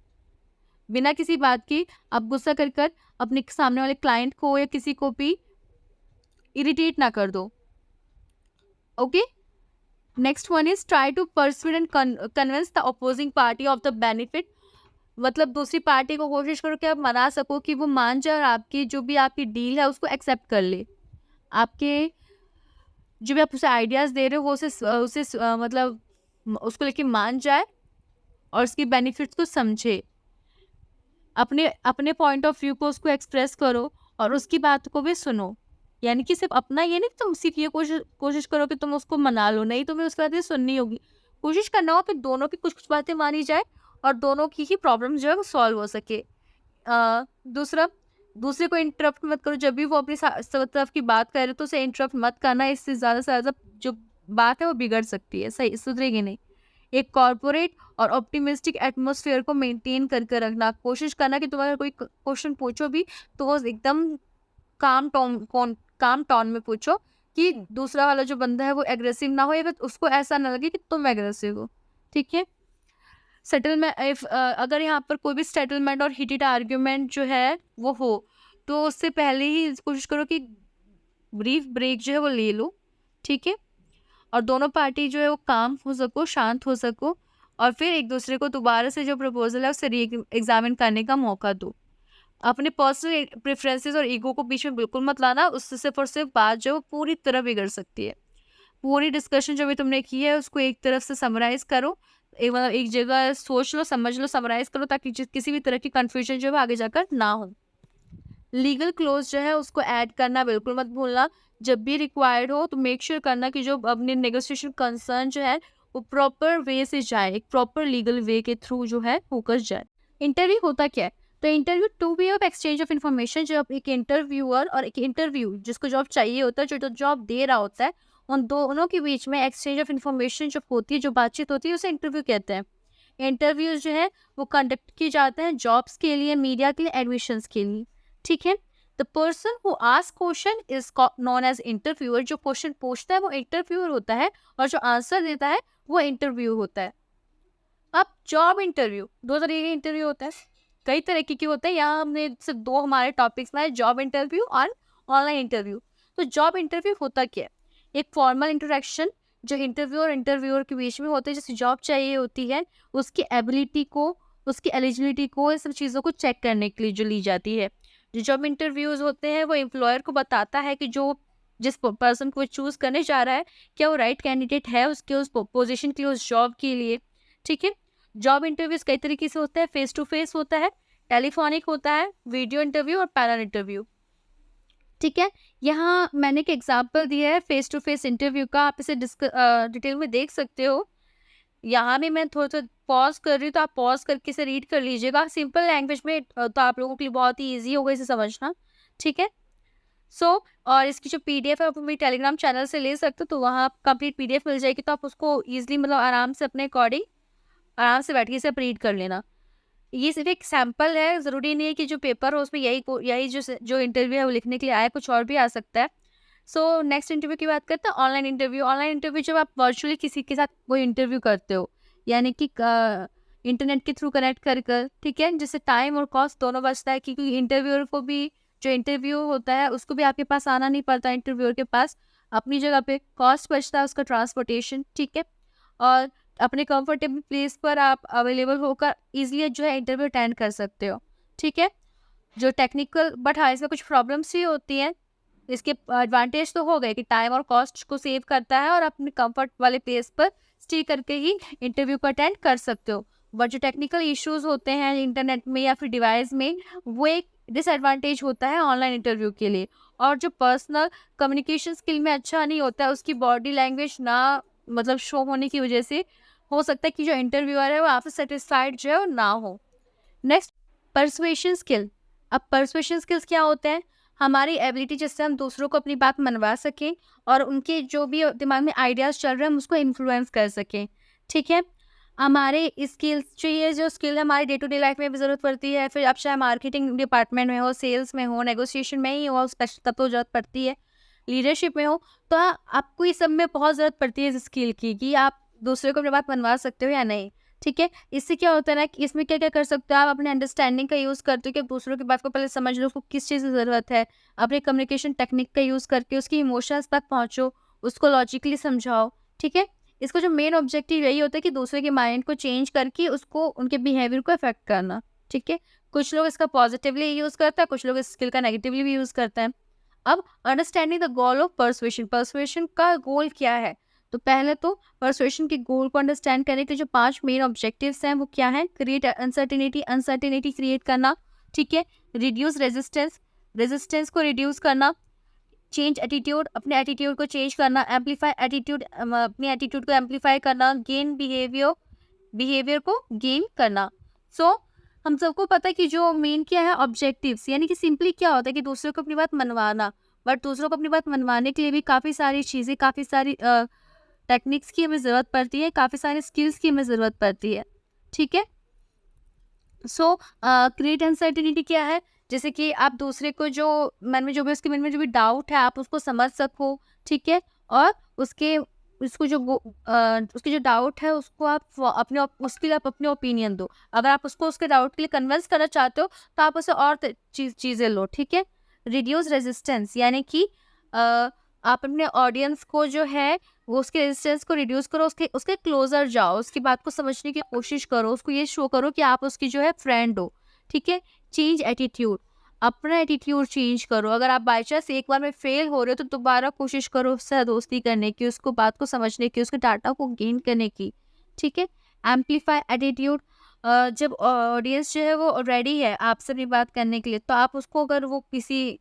बिना किसी बात की आप गुस्सा कर कर अपने सामने वाले क्लाइंट को या किसी को भी इरिटेट ना कर दो। Okay, next one is try to persuade and convince the opposing party of the benefit. मतलब दूसरी पार्टी को कोशिश करो कि आप मना सको कि वो मान जाए और आपकी जो भी आपकी डील है उसको एक्सेप्ट कर ले। आपके जो भी आप उसे आइडियाज़ दे रहे हो वो मतलब उसको लेके मान जाए और उसकी बेनिफिट्स को समझे। अपने अपने पॉइंट ऑफ व्यू को उसको एक्सप्रेस करो और उसकी बात को भी सुनो। यानी कि सिर्फ अपना ये नहीं कि तुम सिर्फ ये कोशिश करो कि तुम उसको मना लो, नहीं, तुम्हें उसकी बातें सुननी होगी। कोशिश करना हो कि दोनों की कुछ-कुछ बातें मानी जाए और दोनों की ही प्रॉब्लम जो है वो सॉल्व हो सके। दूसरा, दूसरे को इंटरप्ट मत करो। जब भी वो अपनी तरफ की बात कर रहे हो तो उसे इंटरप्ट मत करना, इससे ज़्यादा से ज़्यादा जो बात है वो बिगड़ सकती है, सही सुधरेगी नहीं। एक कॉर्पोरेट और ऑप्टिमिस्टिक एटमॉस्फेयर को मेंटेन करके रखना। कोशिश करना कि तुम अगर कोई क्वेश्चन पूछो भी तो वो एकदम काम टोन में पूछो, कि दूसरा वाला जो बंदा है वो एग्रेसिव ना हो या फिर उसको ऐसा ना लगे कि तुम एग्रेसिव हो, ठीक है? सेटलमेंट, इफ अगर यहाँ पर कोई भी सेटलमेंट और हीटेड आर्ग्यूमेंट जो है वो हो, तो उससे पहले ही कोशिश करो कि ब्रीफ ब्रेक जो है वो ले लो, ठीक है? और दोनों पार्टी जो है वो काम हो सको, शांत हो सको, और फिर एक दूसरे को दोबारा से जो प्रपोजल है उसे री एग्जामिन करने का मौका दो। अपने पर्सनल प्रेफरेंसेस और ईगो को बीच में बिल्कुल मत लाना, उससे सिर्फ और सिर्फ बात जो है वो पूरी तरह बिगड़ सकती है। पूरी डिस्कशन जो भी तुमने की है उसको एक तरफ से समराइज करो, मतलब एक जगह सोच लो, समझ लो, समराइज करो, ताकि किसी भी तरह की कंफ्यूजन जो है वो आगे जाकर ना हो। लीगल क्लोज जो है उसको ऐड करना बिल्कुल मत भूलना। जब भी रिक्वायर्ड हो तो मेक श्योर करना कि जो अपने नेगोशिएशन कंसर्न जो है वो प्रॉपर वे से जाए, एक प्रॉपर लीगल वे के थ्रू जो है होकर जाए। इंटरव्यू होता क्या है? तो interview two way of exchange of information. जो एक इंटरव्यूअर और एक इंटरव्यू जिसको जॉब चाहिए होता है, जो जॉब दे रहा होता है, उन दोनों के बीच में एक्सचेंज ऑफ इन्फॉर्मेशन जो होती है, जो बातचीत होती है, उसे इंटरव्यू कहते हैं। इंटरव्यूज जो है वो कंडक्ट किए जाते हैं जॉब्स के लिए, मीडिया के लिए, एडमिशन्स के लिए, ठीक है? The person who ask question is known as interviewer. जो क्वेश्चन पूछता है वो इंटरव्यूअर होता है और जो आंसर देता है वो इंटरव्यू होता है। अब जॉब इंटरव्यू, 2 तरीके के इंटरव्यू होता है, कई तरीके के होते हैं। यहाँ हमने सिर्फ 2 हमारे टॉपिक्स में है, जॉब इंटरव्यू और ऑनलाइन इंटरव्यू। तो जॉब इंटरव्यू होता क्या है? एक फॉर्मल इंट्रोडक्शन जो इंटरव्यू और इंटरव्यूअर के बीच में होते हैं, जैसे जॉब चाहिए होती है, उसकी एबिलिटी को, उसकी एलिजिबिलिटी को, ये सब चीज़ों को चेक करने के लिए जो ली जाती है। जो जॉब इंटरव्यूज़ होते हैं वो एम्प्लॉयर को बताता है कि जो जिस पर्सन को चूज़ करने जा रहा है, क्या वो राइट कैंडिडेट है उसके उस पोजीशन के लिए, उस जॉब के लिए, ठीक है। जॉब इंटरव्यूज़ कई तरीके से होता है, फेस टू फेस होता है, टेलीफोनिक होता है, वीडियो इंटरव्यू और पैनल इंटरव्यू, ठीक है। यहाँ मैंने एक एग्जांपल दिया है फेस टू फेस इंटरव्यू का, आप इसे डिटेल में देख सकते हो। यहाँ भी मैं थोड़ा सा पॉज कर रही हूँ, तो आप पॉज करके इसे रीड कर लीजिएगा सिंपल लैंग्वेज में, तो आप लोगों के लिए बहुत ही ईजी होगा इसे समझना, ठीक है। और इसकी जो पीडीएफ है आप मेरे टेलीग्राम चैनल से ले सकते हो, तो वहाँ कंप्लीट पीडीएफ मिल जाएगी, तो आप उसको ईजिली मतलब आराम से अपने अकॉर्डिंग आराम से बैठ के इसे रीड कर लेना। ये सिर्फ एक सैंपल है, ज़रूरी नहीं है कि जो पेपर हो उसमें यही जो इंटरव्यू है वो लिखने के लिए आए, कुछ और भी आ सकता है। नेक्स्ट इंटरव्यू की बात करते हैं, ऑनलाइन इंटरव्यू। ऑनलाइन इंटरव्यू जब आप वर्चुअली किसी के साथ कोई इंटरव्यू करते हो, यानी कि इंटरनेट के थ्रू कनेक्ट कर, ठीक है, जिससे टाइम और कॉस्ट दोनों बचता है, क्योंकि इंटरव्यूअर को भी, जो इंटरव्यू होता है उसको भी आपके पास आना नहीं पड़ता, इंटरव्यूअर के पास अपनी जगह पे कॉस्ट बचता है उसका ट्रांसपोर्टेशन, ठीक है। और अपने कंफर्टेबल प्लेस पर आप अवेलेबल होकर इजीली जो है इंटरव्यू अटेंड कर सकते हो, ठीक है। जो टेक्निकल, बट हाँ इसमें कुछ प्रॉब्लम्स भी होती हैं। इसके एडवांटेज तो हो गए कि टाइम और कॉस्ट को सेव करता है और अपने कंफर्ट वाले प्लेस पर स्टे करके ही इंटरव्यू को अटेंड कर सकते हो। बट जो टेक्निकल इश्यूज होते हैं इंटरनेट में या फिर डिवाइस में, वो एक डिसएडवांटेज होता है ऑनलाइन इंटरव्यू के लिए। और जो पर्सनल कम्युनिकेशन स्किल में अच्छा नहीं होता है, उसकी बॉडी लैंग्वेज ना मतलब शो होने की वजह से हो सकता है कि जो इंटरव्यूअर है वो आपसे सेटिस्फाइड जो है वो ना हो। Next, persuasion skill. अब परसुएशन स्किल्स क्या होते हैं? हमारी एबिलिटी जिससे हम दूसरों को अपनी बात मनवा सकें और उनके जो भी दिमाग में आइडियाज़ चल रहे हैं हम उसको इन्फ्लुएंस कर सकें, ठीक है। हमारे स्किल्स जो ये जो स्किल है हमारी डे टू डे लाइफ में भी ज़रूरत पड़ती है, फिर आप चाहे मार्केटिंग डिपार्टमेंट में हो, सेल्स में हो, नेगोशिएशन में ही हो, तब तो ज़रूरत पड़ती है, लीडरशिप में हो, तो आपको ये सब में बहुत ज़रूरत पड़ती है इस स्किल की, कि आप दूसरे को अपनी बात मनवा सकते हो या नहीं, ठीक है। इससे क्या होता है ना कि इसमें क्या-क्या कर सकते हो आप, अपने अंडरस्टैंडिंग का यूज़ करते हो कि दूसरों की बात को पहले समझ लो, उसको किस चीज़ की ज़रूरत है। अपने कम्युनिकेशन टेक्निक का यूज़ करके उसकी इमोशंस तक पहुँचो, उसको लॉजिकली समझाओ, ठीक है। इसका जो मेन ऑब्जेक्टिव यही होता है कि दूसरे के माइंड को चेंज करके उसको उनके बिहेवियर को अफेक्ट करना, ठीक है। कुछ लोग इसका पॉजिटिवली यूज़ करते हैं, कुछ लोग इस स्किल का नेगेटिवली भी यूज़ करते हैं। अब understanding the goal of persuasion, persuasion का गोल क्या है? तो पहले तो परसुएशन के गोल को अंडरस्टैंड करने के जो 5 मेन ऑब्जेक्टिव्स हैं वो क्या हैं? क्रिएट अनसर्टेनिटी, अनसर्टेनिटी क्रिएट करना, ठीक है। रिड्यूस रेजिस्टेंस, रेजिस्टेंस को रिड्यूस करना। चेंज एटीट्यूड, अपने एटीट्यूड को चेंज करना। एम्पलीफाई एटीट्यूड, अपने एटीट्यूड को एम्पलीफाई करना। गेन बिहेवियर, बिहेवियर को गेन करना। हम सबको पता है कि जो मेन क्या है ऑब्जेक्टिव्स, यानी कि सिंपली क्या होता है कि दूसरों को अपनी बात मनवाना। बट दूसरों को अपनी बात मनवाने के लिए भी काफ़ी सारी चीज़ें, काफ़ी सारी टेक्निक्स की हमें ज़रूरत पड़ती है, काफ़ी सारे स्किल्स की हमें ज़रूरत पड़ती है, ठीक है। क्रिएट अनसर्टेनिटी क्या है? जैसे कि आप दूसरे को जो मन में जो भी उसके मन में जो भी डाउट है आप उसको समझ सको, ठीक है। और उसको उसके जो डाउट है उसको आप अपने उसके लिए आप अपने ओपिनियन दो। अगर आप उसको उसके डाउट के लिए कन्विंस करना चाहते हो तो आप उसे और चीज़ें लो, ठीक है। रिड्यूस रेजिस्टेंस, यानी कि आप अपने ऑडियंस को जो है वो उसके रेजिस्टेंस को रिड्यूस करो, उसके उसके क्लोजर जाओ, उसकी बात को समझने की कोशिश करो, उसको ये शो करो कि आप उसकी जो है फ्रेंड हो, ठीक है। चेंज एटीट्यूड, अपना एटीट्यूड चेंज करो। अगर आप बाई चांस एक बार में फेल हो रहे हो तो दोबारा कोशिश करो उससे दोस्ती करने की, उसको बात को समझने की, उसके डाटा को गेन करने की, ठीक है। एम्पलीफाई एटीट्यूड, जब ऑडियंस जो है वो रेडी है आपसे भी बात करने के लिए, तो आप उसको, अगर वो किसी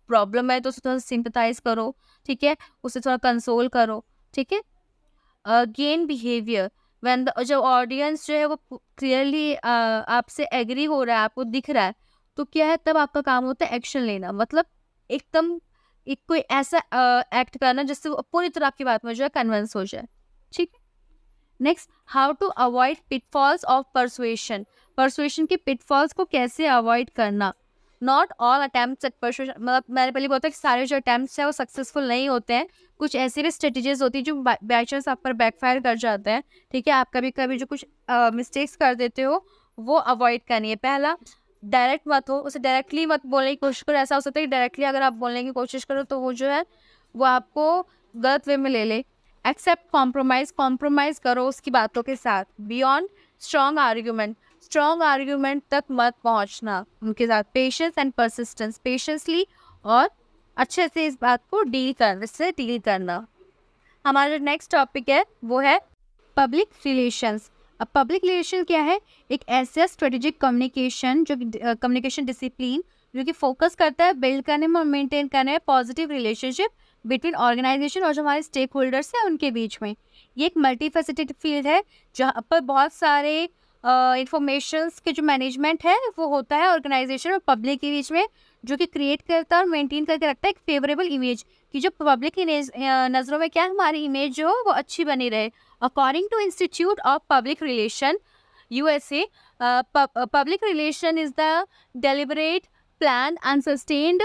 प्रॉब्लम है तो उससे थोड़ा सिंपैथाइज करो, ठीक है, उसे थोड़ा कंसोल करो, ठीक है। गेन बिहेवियर, व्हेन जब ऑडियंस जो है वो क्लियरली आपसे एग्री हो रहा है, आपको दिख रहा है, तो क्या है तब आपका काम होता है एक्शन लेना, मतलब एकदम एक कोई ऐसा एक्ट करना जिससे वो पूरी तरह आपकी बात में जो है कन्विंस हो जाए, ठीक है। Next, how to avoid pitfalls of persuasion, persuasion के पिटफॉल्स को कैसे अवॉइड करना। Not all attempts at persuasion, मतलब मैंने पहले बोला था कि सारे जो अटेम्प्ट्स हैं वो सक्सेसफुल नहीं होते हैं, कुछ ऐसी भी स्ट्रेटेजीज होती है जो बाई चांस आप पर बैकफायर कर जाते हैं, ठीक है। आप कभी कभी जो कुछ मिस्टेक्स कर देते हो वो अवॉइड करनी है। पहला, डायरेक्ट मत हो, उसे डायरेक्टली मत बोलने की कोशिश करो। ऐसा हो सकता है कि डायरेक्टली अगर आप बोलने की कोशिश करो तो वो जो है वो आपको गलत वे में ले ले। एक्सेप्ट कॉम्प्रोमाइज़, कॉम्प्रोमाइज़ करो उसकी बातों के साथ। बियॉन्ड स्ट्रॉन्ग आर्ग्यूमेंट तक मत पहुंचना उनके साथ। पेशेंस एंड परसिस्टेंस, पेशेंसली और अच्छे से इस बात को इससे डील करना। हमारा जो नेक्स्ट टॉपिक है वो है पब्लिक रिलेशंस। अब पब्लिक रिलेशन क्या है? एक ऐसा स्ट्रेटेजिक कम्युनिकेशन जो कम्युनिकेशन डिसिप्लिन जो कि फोकस करता है बिल्ड करने में और मेंटेन करने में पॉजिटिव रिलेशनशिप बिटवीन ऑर्गेनाइजेशन और जो हमारे स्टेक होल्डर्स हैं उनके बीच में। ये एक मल्टीफेसेटेड फील्ड है जहाँ पर बहुत सारे इंफॉर्मेशंस के जो मैनेजमेंट है वो होता है ऑर्गेनाइजेशन और पब्लिक के बीच में, जो कि क्रिएट करता है और मेंटेन करके रखता है एक फेवरेबल इमेज कि जो पब्लिक की नज़रों में क्या है, हमारी इमेज जो हो वो अच्छी बनी रहे। According to institute of public relation USA, public relation is the deliberate, planned and sustained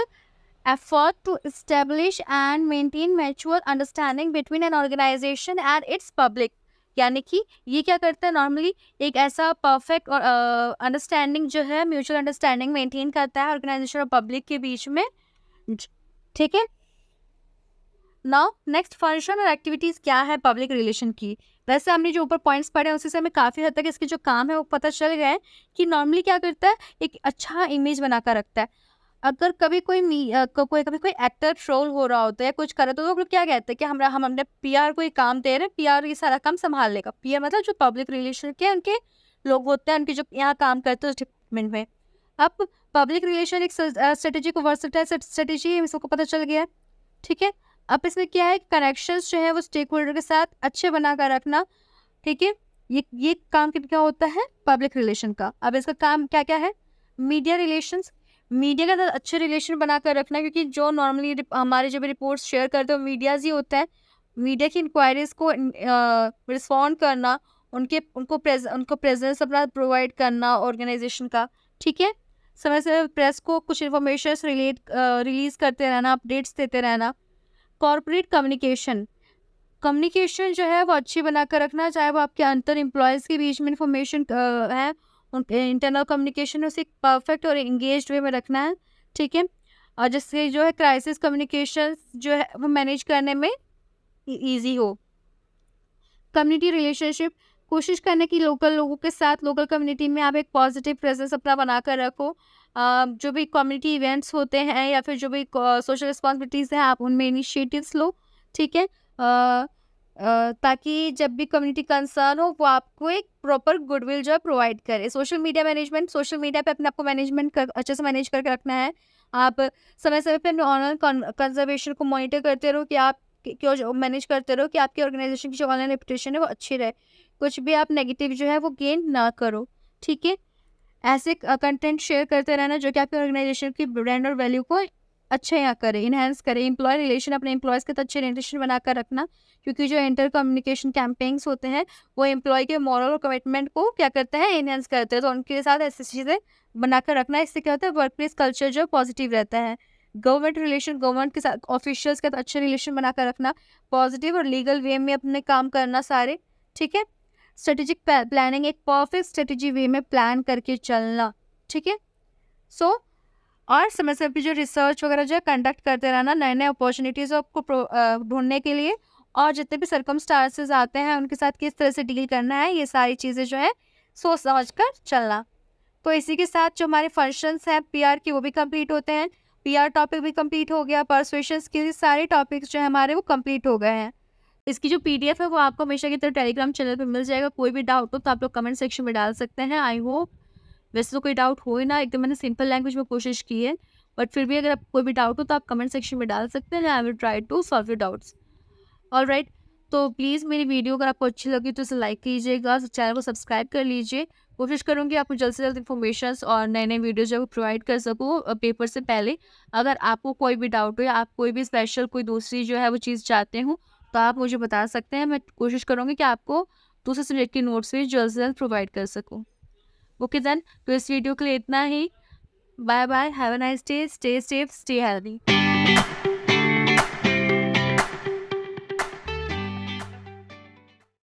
effort to establish and maintain mutual understanding between an organization and its public। यानी कि ये क्या करता है, नॉर्मली एक ऐसा परफेक्ट और अंडरस्टैंडिंग जो है, म्यूचुअल अंडरस्टैंडिंग मेंटेन करता है ऑर्गेनाइजेशन और पब्लिक के बीच में। ठीक है, नाउ नेक्स्ट फंक्शन और एक्टिविटीज़ क्या है पब्लिक रिलेशन की। वैसे हमने जो ऊपर पॉइंट्स पढ़े हैं उसी से हमें काफ़ी हद तक इसके जो काम है वो पता चल गया है कि नॉर्मली क्या करता है, एक अच्छा इमेज बनाकर रखता है। अगर कभी कोई एक्टर ट्रोल हो रहा होता है, कुछ करे तो लोग क्या कहते हैं कि हम अपने पीआर को ये काम दे रहे हैं, पीआर ये सारा काम संभाल लेगा। पीआर मतलब जो पब्लिक रिलेशन के उनके लोग होते हैं, उनके जो यहाँ काम करते हैं उस डिपार्टमेंट में। अब पब्लिक रिलेशन एक स्ट्रेटेजी को वर्सटाइल स्ट्रेटेजी सबको पता चल गया है। ठीक है, अब इसमें क्या है, कनेक्शंस जो है वो स्टेक होल्डर के साथ अच्छे बना कर रखना। ठीक है, ये काम क्या होता है पब्लिक रिलेशन का। अब इसका काम क्या क्या है? मीडिया रिलेशंस, मीडिया के साथ अच्छे रिलेशन बना कर रखना, क्योंकि जो नॉर्मली हमारे जो भी रिपोर्ट्स शेयर करते हैं मीडियाज ही होता है। मीडिया की इंक्वायरीज को रिस्पॉन्ड करना, उनको प्रेजेंस अपना प्रोवाइड करना ऑर्गेनाइजेशन का। ठीक है, समय समय प्रेस को कुछ इन्फॉर्मेशन रिलीज करते रहना, अपडेट्स देते रहना। कॉर्पोरेट कम्युनिकेशन जो है वो अच्छी बनाकर रखना, चाहे वो आपके अंतर एम्प्लॉयज़ के बीच में इंफॉर्मेशन है, उनके इंटरनल कम्युनिकेशन उसे परफेक्ट और एंगेज्ड वे में रखना है। ठीक है, और जिससे जो है क्राइसिस कम्युनिकेशन जो है वो मैनेज करने में ईजी हो। कम्युनिटी रिलेशनशिप, कोशिश करने की लोकल लोगों के साथ, लोकल कम्युनिटी में आप एक पॉजिटिव प्रेजेंस अपना बना कर रखो। जो भी कम्युनिटी इवेंट्स होते हैं या फिर जो भी सोशल रिस्पॉन्सिबिलिटीज़ हैं आप उनमें इनिशिएटिव्स लो। ठीक है, ताकि जब भी कम्युनिटी कंसर्न हो वो आपको एक प्रॉपर गुडविल जो है प्रोवाइड करे। Social media management, social media पे अपने आपको अच्छे से मैनेज करके रखना है। आप समय समय पे ऑनलाइन कंजर्वेशन को मॉनिटर करते रहो कि आप क्यों जो मैनेज करते रहो कि आपकी ऑर्गेनाइजेशन की जो ऑनलाइन रेपुटेशन है वो अच्छी रहे, कुछ भी आप नेगेटिव जो है वो गेन ना करो। ठीक है, ऐसे कंटेंट शेयर करते रहना जो कि आपकी ऑर्गेनाइजेशन की ब्रांड और वैल्यू को अच्छे यहाँ करे, इन्हेंस करे। एम्प्लॉय रिलेशन, अपने एम्प्लॉयज़ के साथ अच्छे रिलेशन बनाकर रखना, क्योंकि जो इंटर कम्युनिकेशन कैंपेन्स होते हैं वो एम्प्लॉय के मॉरल और कमिटमेंट को क्या करते हैं, इन्हेंस करते हैं। तो उनके साथ ऐसी चीज़ें बनाकर रखना, इससे क्या होता है वर्क प्लेस कल्चर जो पॉजिटिव रहता है। गवर्नमेंट रिलेशन, गवर्नमेंट के साथ ऑफिशियल्स के साथ अच्छे रिलेशन बनाकर रखना, पॉजिटिव और लीगल वे में अपने काम करना सारे। ठीक है, स्ट्रेटेजिक प्लानिंग, एक परफेक्ट स्ट्रेटेजी वे में प्लान करके चलना। ठीक है, और समय समय पे जो रिसर्च वगैरह जो है कंडक्ट करते रहना, नए नए अपॉर्चुनिटीज़ को ढूंढने के लिए, और जितने भी सर्कमस्टांसेस आते हैं उनके साथ किस तरह से डील करना है, ये सारी चीज़ें जो है सोच समझ कर चलना। तो इसी के साथ जो हमारे फंक्शंस हैं पीआर की वो भी कंप्लीट होते हैं। पीआर टॉपिक भी कंप्लीट हो गया, परसुएशन स्किल्स, सारे टॉपिक्स जो है हमारे वो कंप्लीट हो गए हैं। इसकी जो पीडीएफ है वो आपको हमेशा की तरह टेलीग्राम चैनल पे मिल जाएगा। कोई भी डाउट हो तो आप लोग कमेंट सेक्शन में डाल सकते हैं। आई होप वैसे तो कोई डाउट हो ही ना, एकदम मैंने सिंपल लैंग्वेज में कोशिश की है, बट फिर भी अगर आप कोई भी डाउट हो तो आप कमेंट सेक्शन में डाल सकते हैं। I will try to solve your doubts. Alright, तो प्लीज़ मेरी वीडियो अगर आपको अच्छी लगी तो इसे लाइक कीजिएगा, चैनल को सब्सक्राइब कर लीजिए। कोशिश करूँगी आपको जल्द से जल्द इन्फॉर्मेशंस और नए नए वीडियोज़ जो है प्रोवाइड कर सकूँ पेपर से पहले। अगर आपको कोई भी डाउट हो या आप कोई भी स्पेशल कोई दूसरी जो है वो चीज़ चाहते हो तो आप मुझे बता सकते हैं। मैं कोशिश करूँगी कि आपको दूसरे सब्जेक्ट के नोट्स भी जल्द से जल्द प्रोवाइड कर सकूँ। ओके देन, तो इस वीडियो के लिए इतना ही। Bye bye, have a nice day, stay safe, stay healthy.